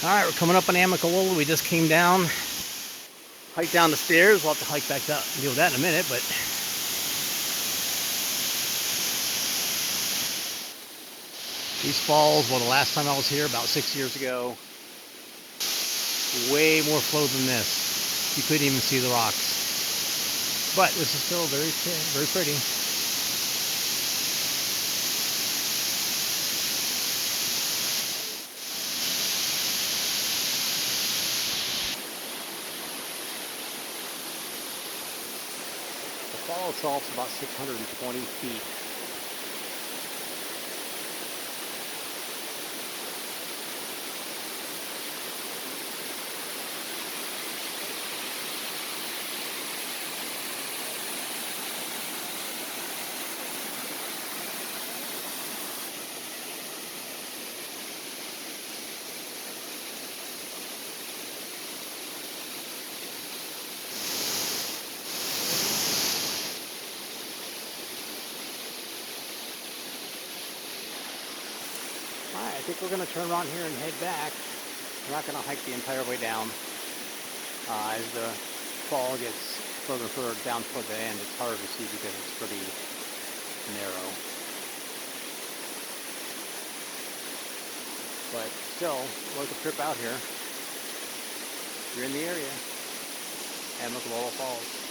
Alright, we're coming up on Amicalola. We just came down, hiked down the stairs. We'll have to hike back up and deal with that in a minute, but these falls, well, the last time I was here, about 6 years ago, way more flow than this. You couldn't even see the rocks. But this is still very, very pretty. The fall itself is about 620 feet. Alright, I think we're going to turn around here and head back. We're not going to hike the entire way down. As the fall gets further and further down toward the end, it's harder to see because it's pretty narrow. But still, worth a trip out here. If you're in the area, Amicalola Falls.